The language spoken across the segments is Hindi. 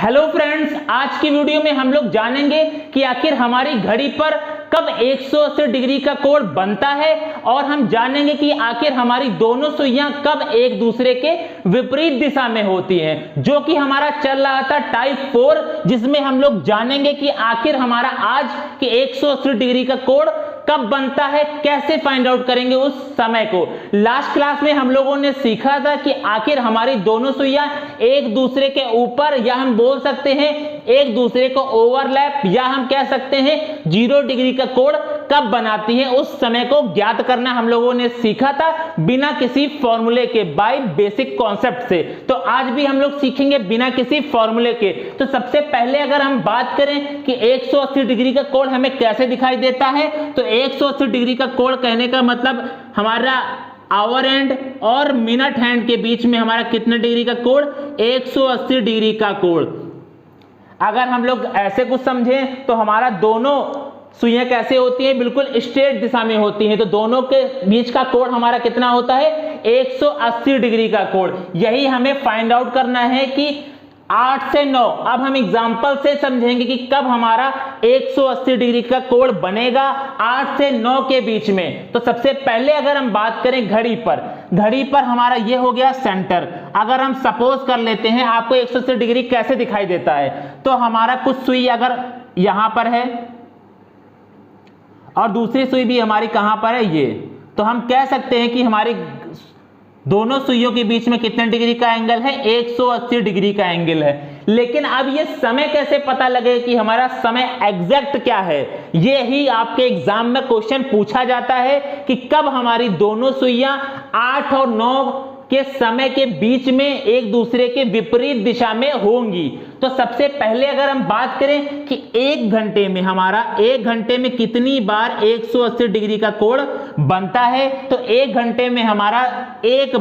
हेलो फ्रेंड्स, आज की वीडियो में हम लोग जानेंगे कि आखिर हमारी घड़ी पर कब 180 डिग्री का कोण बनता है और हम जानेंगे कि आखिर हमारी दोनों सुइयां कब एक दूसरे के विपरीत दिशा में होती हैं, जो कि हमारा चल रहा था टाइप 4, जिसमें हम लोग जानेंगे कि आखिर हमारा आज के 180 डिग्री का कोण कब बनता है, कैसे फाइंड आउट करेंगे उस समय को। लास्ट क्लास में हम लोगों ने सीखा था कि आखिर हमारी दोनों सुइयां एक दूसरे के ऊपर, या हम बोल सकते हैं एक दूसरे को ओवरलैप, या हम कह सकते हैं 0 डिग्री का कोण कब बनाती है, उस समय को ज्ञात करना हम लोगों ने सीखा था बिना किसी फॉर्मूले के, बाय बेसिक कॉन्सेप्ट से। तो आज भी हम लोग सीखेंगे बिना किसी फॉर्मूले के। तो सबसे पहले अगर हम बात करें कि 180 डिग्री का कोण हमें कैसे दिखाई देता है, तो 180 डिग्री का कोण कहने का मतलब हमारा आवर एंड और मिनट हैंड के बीच में हमारा कितने डिग्री का कोण, 180 डिग्री का कोण। अगर हम लोग ऐसे कुछ समझें तो हमारा दोनों सुइयां कैसे होती हैं, बिल्कुल स्ट्रेट दिशा में होती हैं, तो दोनों के बीच का कोण हमारा कितना होता है, 180 डिग्री का कोण। यही हमें फाइंड आउट करना है कि 8 से 9। अब हम एग्जांपल से समझेंगे कि कब हमारा 180 डिग्री का कोण बनेगा 8 से 9 के बीच में। तो सबसे पहले अगर हम बात करें घड़ी पर हमारा ये हो गया सेंटर। अगर हम सपोज कर लेते हैं आपको 180 डिग्री कैसे दिखाई देता है, तो हमारा कुछ सुई अगर यहां पर है और दूसरी सुई भी हमारी कहां पर है, ये, तो हम कह सकते हैं कि हमारी दोनों सुइयों के बीच में कितने डिग्री का एंगल है, 180 डिग्री का एंगल है। लेकिन अब ये समय कैसे पता लगे कि हमारा समय एग्जैक्ट क्या है, ये ही आपके एग्जाम में क्वेश्चन पूछा जाता है कि कब हमारी दोनों सुइयां 8 और 9 के समय के बीच में एक दूसरे के विपरीत दिशा में होंगी। तो सबसे पहले अगर हम बात करें कि एक घंटे में कितनी बार 180 डिग्री का कोण बनता है, तो एक घंटे में हमारा एक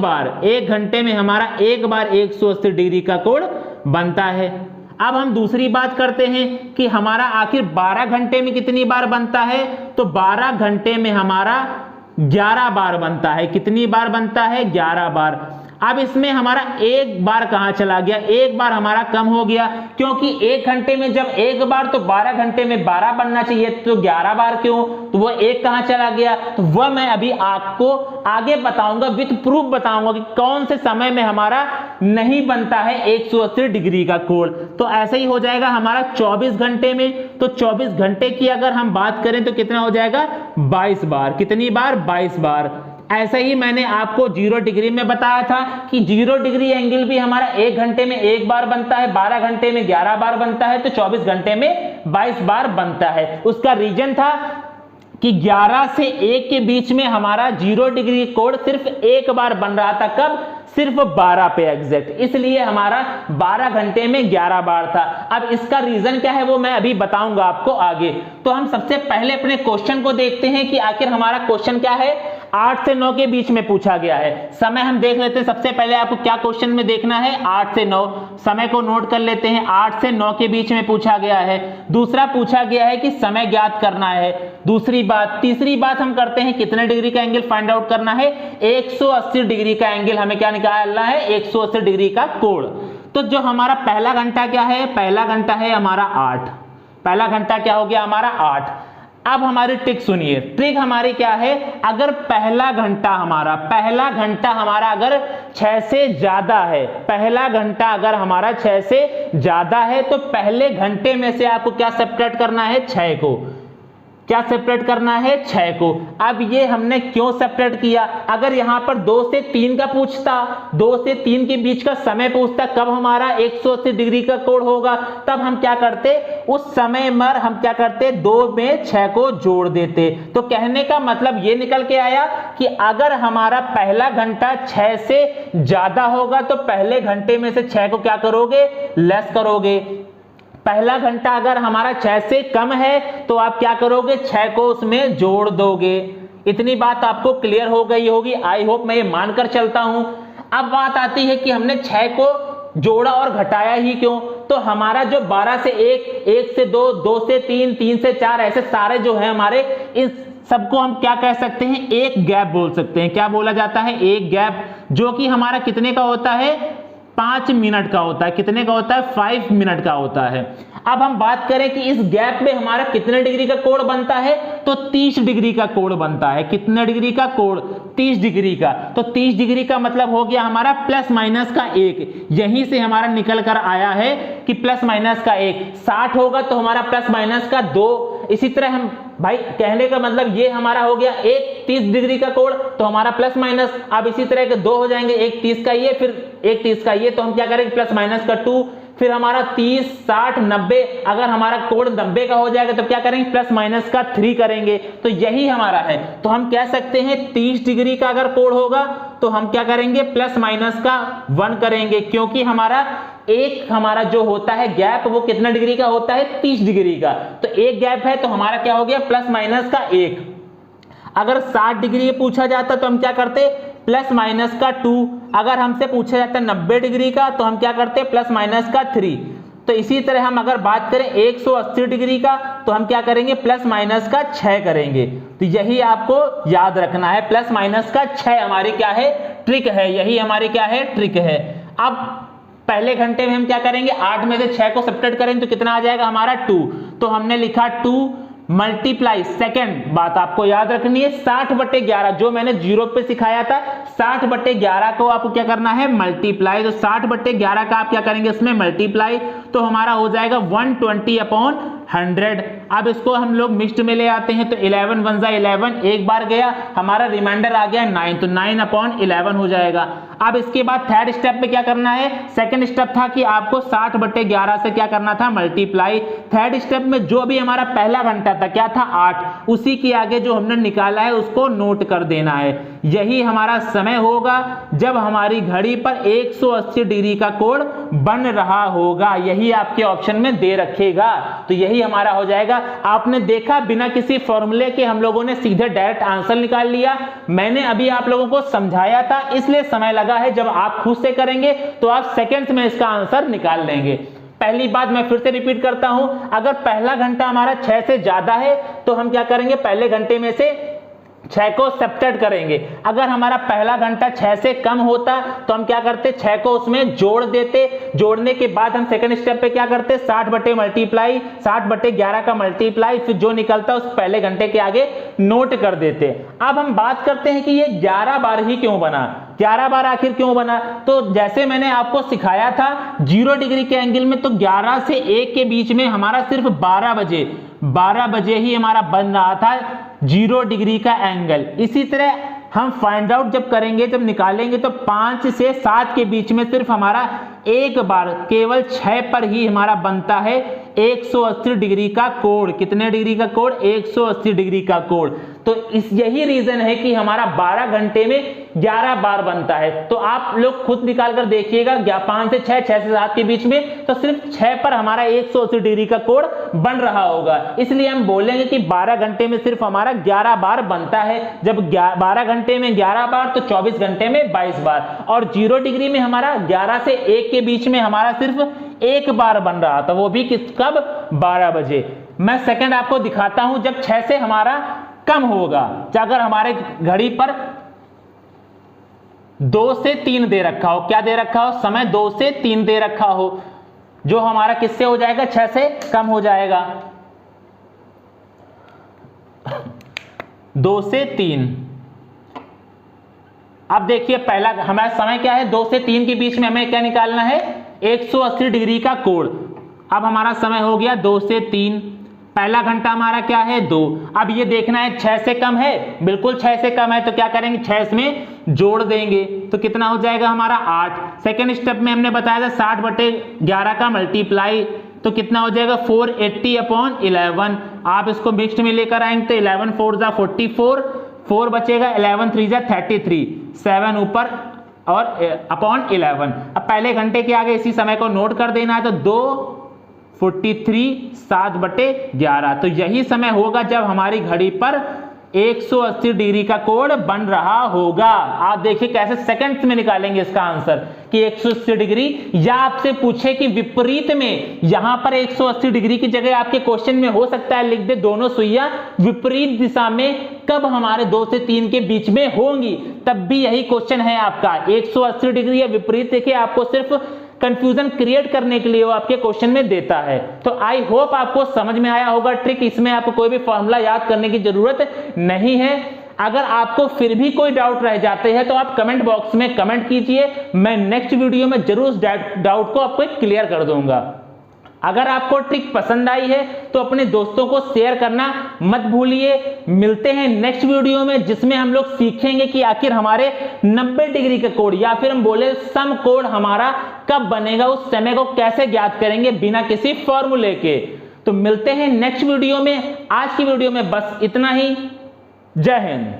बार 180 डिग्री का कोण बनता है। अब हम दूसरी बात करते हैं कि हमारा आखिर 12 घंटे में कितनी बार बनता है, तो 12 घंटे में हमारा 11 बार बनता है। कितनी बार बनता है, 11 बार। अब इसमें हमारा एक बार कहां चला गया, एक बार हमारा कम हो गया, क्योंकि एक घंटे में जब एक बार, तो 12 घंटे में 12 बनना चाहिए, तो 11 बार क्यों, तो वो एक कहां चला गया, तो वह मैं अभी आपको आगे बताऊंगा, विथ प्रूफ बताऊंगा कि कौन से समय में हमारा नहीं बनता है 180 डिग्री का कोण। तो ऐसे ही हो जाएगा हमारा 24 घंटे में। तो 24 घंटे की अगर हम बात करें तो कितना हो जाएगा, 22 बार। कितनी बार, 22 बार। ऐसे ही मैंने आपको 0 डिग्री में बताया था कि 0 डिग्री एंगल भी हमारा एक घंटे में एक बार बनता है, 12 घंटे में 11 बार बनता है, तो 24 घंटे में 22 बार बनता है। उसका रीजन था कि 11 से 1 के बीच में हमारा 0 डिग्री कोण सिर्फ एक बार बन रहा था। कब, सिर्फ 12 पे एग्जैक्ट, इसलिए हमारा 12 घंटे में 11 बार था। अब इसका रीजन क्या है वो मैं अभी बताऊंगा आपको आगे। तो हम सबसे पहले अपने क्वेश्चन को देखते हैं कि आखिर हमारा क्वेश्चन क्या है, 8 से 9 के बीच में पूछा गया है। समय हम देख लेते हैं, सबसे पहले आपको क्या क्वेश्चन में देखना है, 8 से 9। समय को नोट कर लेते हैं, 8 से 9 के बीच में पूछा गया है। दूसरा पूछा गया है कि समय ज्ञात करना है, दूसरी बात। तीसरी बात हम करते हैं कितने डिग्री का एंगल फाइंड आउट करना है, 180 डिग्री का एंगल हमें क्या निकालना है, 180 डिग्री का कोण। तो जो हमारा पहला घंटा क्या है, पहला घंटा है हमारा 8। पहला घंटा क्या हो गया हमारा 8। अब हमारी ट्रिक सुनिए, ट्रिक हमारी क्या है, अगर पहला घंटा हमारा अगर 6 से ज्यादा है, पहला घंटा अगर हमारा 6 से ज्यादा है, तो पहले घंटे में से आपको क्या सब्ट्रैक्ट करना है, 6 को। क्या सेपरेट करना है, 6 को। अब ये हमने क्यों सेपरेट किया, अगर यहां पर 2 से 3 का पूछता, 2 से 3 के बीच का समय पूछता कब हमारा 180 डिग्री का कोण होगा, तब हम क्या करते, उस समय पर हम क्या करते, 2 में 6 को जोड़ देते। तो कहने का मतलब ये निकल के आया कि अगर हमारा पहला घंटा 6 से ज्यादा होगा, तो पहले घंटे में से 6 को क्या करोगे, लेस करोगे। पहला घंटा अगर हमारा 6 से कम है, तो आप क्या करोगे, 6 को उसमें जोड़ दोगे। इतनी बात आपको क्लियर हो गई होगी, आई होप, मैं ये मानकर चलता हूं। अब बात आती है कि हमने 6 को जोड़ा और घटाया ही क्यों, तो हमारा जो 12 से 1, 1 से 2, 2 से 3, 3 से 4, ऐसे सारे जो है हमारे, इस सबको हम क्या कह सकते हैं, एक गैप बोल सकते हैं। क्या बोला जाता है, एक गैप, जो कि हमारा कितने का होता है, 5 मिनट का होता है। कितने का होता है? 5 मिनट का होता है। अब हम बात करें कि इस गैप में हमारा कितने डिग्री का कोण बनता है, तो 30 डिग्री का कोण बनता है। कितने डिग्री का कोण? 30 डिग्री का। तो 30 डिग्री का मतलब हो गया हमारा प्लस माइनस का 1। यहीं से हमारा निकल कर आया है कि प्लस माइनस का 1। 60 होगा तो हमारा प्लस माइनस का 2। इसी तरह हम भाई कहने का मतलब ये हमारा हो गया एक 30 डिग्री का कोण, तो हमारा प्लस माइनस। अब इसी तरह के 2 हो जाएंगे, एक 30 का ये, फिर एक 30 का ये, तो हम क्या करेंगे? प्लस माइनस का 2। फिर हमारा 30, 60, 90, अगर हमारा कोण 90 का हो जाएगा तो क्या करेंगे? प्लस माइनस का 3 करेंगे। तो यही हमारा है। तो हम कह सकते हैं 30 डिग्री का अगर कोण होगा तो हम क्या करेंगे? प्लस माइनस का 1 करेंगे, क्योंकि हमारा जो होता है गैप वो कितना डिग्री का होता है? 30 डिग्री का। तो एक गैप है तो हमारा क्या हो गया? प्लस माइनस का 1। अगर 60 डिग्री पूछा जाता तो हम क्या करते? प्लस माइनस का 2। अगर हमसे पूछा जाता है 90 डिग्री का तो हम क्या करते? प्लस माइनस का 3। तो इसी तरह हम अगर बात करें 180 डिग्री का तो हम क्या करेंगे? प्लस माइनस का 6 करेंगे। तो यही आपको याद रखना है, प्लस माइनस का 6 हमारी क्या है? ट्रिक है। यही हमारी क्या है? ट्रिक है। अब पहले घंटे में हम क्या करेंगे? 8 में से 6 को सब्ट्रैक्ट करेंगे तो कितना आ जाएगा हमारा? 2। तो हमने लिखा 2 मल्टीप्लाई, सेकंड बात आपको याद रखनी है, 60/11 जो मैंने जीरो पे सिखाया था, 60/11 को आपको क्या करना है? मल्टीप्लाई। तो 60/11 का आप क्या करेंगे? इसमें मल्टीप्लाई, तो हमारा हो जाएगा 120/100। अब इसको हम लोग मिक्स्ड में ले आते हैं तो 11 1 जा 11, एक बार गया, हमारा रिमाइंडर आ गया 9, तो 9/11 हो जाएगा। अब इसके बाद थर्ड स्टेप पे क्या करना है? सेकंड स्टेप था कि आपको 60/11 से क्या करना था? मल्टीप्लाई। थर्ड स्टेप में जो भी हमारा पहला घंटा था क्या था? 8, उसी के आगे जो हमने निकाला है उसको नोट कर देना है। यही हमारा समय होगा जब हमारी घड़ी पर 180 डिग्री का कोण बन रहा होगा। यही आपके ऑप्शन में दे रखेगा, तो यही हमारा हो जाएगा। आपने देखा बिना किसी फॉर्मूले के हम लोगों ने सीधे डायरेक्ट आंसर निकाल लिया। मैंने अभी आप लोगों को समझाया था इसलिए समय लगा है, जब आप खुद से करेंगे तो आप सेकंड्स में इसका आंसर निकाल लेंगे। पहली बात मैं फिर से रिपीट करता हूं, अगर पहला घंटा हमारा 6 से ज्यादा है तो हम क्या करेंगे? पहले घंटे में से 6 को सब्ट्रैक्ट करेंगे। अगर हमारा पहला घंटा 6 से कम होता तो हम क्या करते? 6 को उसमें जोड़ देते। जोड़ने के बाद हम सेकंड स्टेप पे क्या करते? 60/11 का मल्टीप्लाई, फिर जो निकलता उस पहले घंटे के आगे नोट कर देते। अब हम बात करते हैं कि ये 11 बार ही क्यों बना, 11 बार आखिर क्यों बना? तो जैसे मैंने आपको सिखाया था 0 डिग्री के एंगल में, तो 11 से 1 के बीच में हमारा सिर्फ 12 बजे ही हमारा बन रहा था 0 डिग्री का एंगल। इसी तरह हम फाइंड आउट जब करेंगे, जब निकालेंगे, तो 5 से 7 के बीच में सिर्फ हमारा एक बार केवल 6 पर ही हमारा बनता है 180 डिग्री का कोण। कितने डिग्री का कोण? 180 डिग्री का कोण। तो यही रीजन है कि हमारा 12 घंटे में 11 बार बनता है। तो आप लोग खुद निकाल कर देखिएगा, 5 से 6, 6 से 7 के बीच में, तो सिर्फ 6 पर हमारा 180 डिग्री का कोण बन रहा होगा। इसलिए हम बोलेंगे कि 12 घंटे में सिर्फ हमारा 11 बार बनता है। जब 12 घंटे में 11 बार तो 24 घंटे में 22 बार। और 0 डिग्री में हमारा 11 से 1 के बीच में हमारा सिर्फ एक बार बन रहा था, वो भी कब? 12 बजे। मैं सेकंड आपको दिखाता हूं जब 6 से हमारा कम होगा। अगर हमारे घड़ी पर 2 से 3 दे रखा हो, क्या दे रखा हो? समय 2 से 3 दे रखा हो, जो हमारा किससे हो जाएगा? 6 से कम हो जाएगा। 2 से 3। अब देखिए पहला हमारा समय क्या है? 2 से 3 के बीच में हमें क्या निकालना है? 180 डिग्री का कोण। अब हमारा समय हो गया 2 से 3। पहला घंटा हमारा क्या है? 2। अब ये देखना है 6 से कम है, बिल्कुल 6 से कम है, तो क्या करेंगे? 6 इसमें जोड़ देंगे, तो कितना हो जाएगा हमारा? 8। सेकेंड स्टेप में हमने बताया था 60/11 का मल्टीप्लाई, तो कितना हो जाएगा? 480/11। आप इसको मिक्स्ड में लेकर आएंगे तो 11 4 जा 44, 4 बचेगा, 11 3 जा 33, 7 ऊपर और अपॉन 11। अब पहले घंटे के आगे इसी समय को नोट कर देना है, तो 243 7/11। तो यही समय होगा जब हमारी घड़ी पर 180 डिग्री का कोण बन रहा होगा। आप देखिए कैसे सेकंड्स में निकालेंगे इसका आंसर कि 180 डिग्री, या आपसे पूछे कि विपरीत में, यहां पर 180 डिग्री की जगह आपके क्वेश्चन में हो सकता है लिख दे दोनों सुइयां विपरीत दिशा में कब हमारे 2 से 3 के बीच में होंगी, तब भी यही क्वेश्चन है आपका। 180 डिग्री या विपरीत देखिए आपको सिर्फ कंफ्यूजन क्रिएट करने के लिए वो आपके क्वेश्चन में देता है। तो आई होप आपको समझ में आया होगा ट्रिक, इसमें आपको कोई भी फॉर्मूला याद करने की जरूरत नहीं है। अगर आपको फिर भी कोई डाउट रह जाते हैं तो आप कमेंट बॉक्स में कमेंट कीजिए, मैं नेक्स्ट वीडियो में जरूर उस डाउट को आपको क्लियर कर दूंगा। अगर आपको ट्रिक पसंद आई है तो अपने दोस्तों को शेयर करना मत भूलिए। मिलते हैं नेक्स्ट वीडियो में, जिसमें हम लोग सीखेंगे कि आखिर हमारे 90 डिग्री का कोण या फिर हम बोले सम कोण हमारा कब बनेगा, उस समय को कैसे ज्ञात करेंगे बिना किसी फॉर्मूले के। तो मिलते हैं नेक्स्ट वीडियो में। आज की वीडियो में बस इतना ही। जय हिंद।